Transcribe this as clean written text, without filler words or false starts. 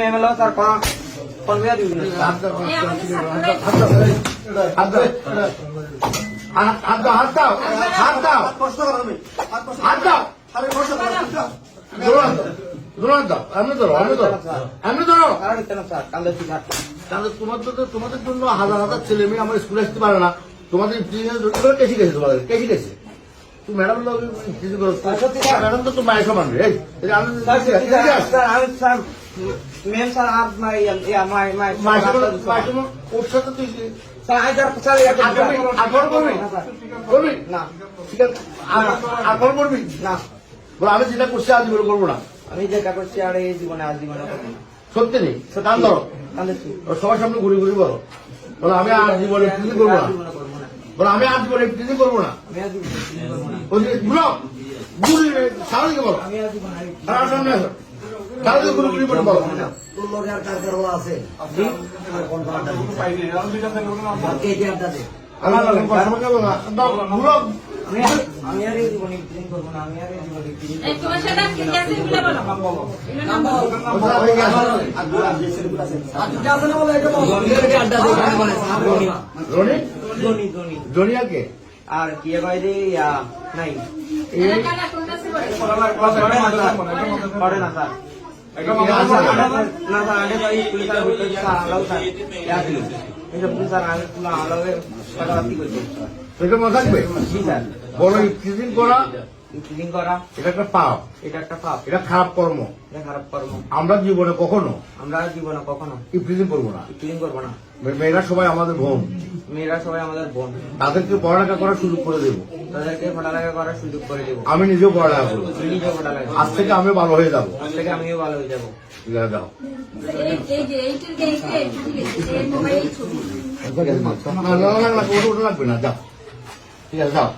আমি MLA sir কোন বিয়া দিবেন হাত দাও হাত দাও হাত দাও কষ্ট করবে হাত দাও আরে কষ্ট করবে ধরো দাও এমনি ধরো এমনি ধরো আর কেন স্যার কান্দে ঠিক আছে তাহলে তোমাদের জন্য হাজার হাজার ছেলে মেয়ে আমার স্কুলে আসতে পারে না তোমাদের কে শিখেছে তোমাদের কে শিখেছে তুমি ম্যাডাম ম্যাডাম তো তোমার মায়ের সমান রে স্যার আমি স্যার মেম স্যার আর ওর সাথে তুই স্যার আই স্যার আগর করবি না ঠিক আছে আগর করবি না বলো আমি যেটা করছি আজ জীবনে করবো না আমি যেটা করছি আর এই জীবনে আজ জীবনে করবো না সত্যি নেই কান ধরো কান্দেছি সবার সামনে ঘুরি ঘুরি বলো বলো আমি আর জীবনে কিছু করবো না বলো আমি আর জীবনে কিছু করবো না আমি আজ জীবনে করবো না বলো ঘুরি সারাদিকে বলো আমি আজ জীবনে সারা সামনে আসো সারাদিকে ঘুরি ঘুরি বলো তোর লোক আর কাজ করবো আছে কোন কাজটা দিচ্ছে আমার ঘুরো আমি আর এই জীবনে ক্লিন করবো না আমি আর এই জীবনে ক্লিন এই তোমার সাথে কি আছে এগুলো বলো রনি ধনী ধনী জনিয়াকে আর কি বাইরে নাই এরা কারা কোনটা সে বলে করে না স্যার না স্যার আগে তো এই পুলিশ আর হইতো স্যার আলাও স্যার এই যে পুলিশ আর আগে পুলা আলাওয়ের কথাবার্তি করছে এটা মনে থাকবে জি স্যার বলো ক্লিন করা ক্লিন করা এটা একটা পাপ এটা একটা পাপ এটা খারাপ কর্ম এটা খারাপ কর্ম আমরা জীবনে কখনো আমরা জীবনে কখনো ক্লিন করবো না ক্লিন করবো না মেয়েরা সবাই আমাদের বোন মেয়েরা সবাই আমাদের বোন তাদেরকে পড়ালেখা করার সুযোগ করে দেবো তাদেরকে পড়ালেখা করার সুযোগ করে দেবো আমি নিজেও পড়ালেখা করবো নিজেও পড়ালেখা আজ থেকে আমিও ভালো হয়ে যাবো আজ থেকে আমিও ভালো হয়ে যাবো ঠিক আছে যাও এই যে এইটার গেইতে এই মোবাইল ছবি না, ওটা লাগবে না যাও ঠিক আছে যাও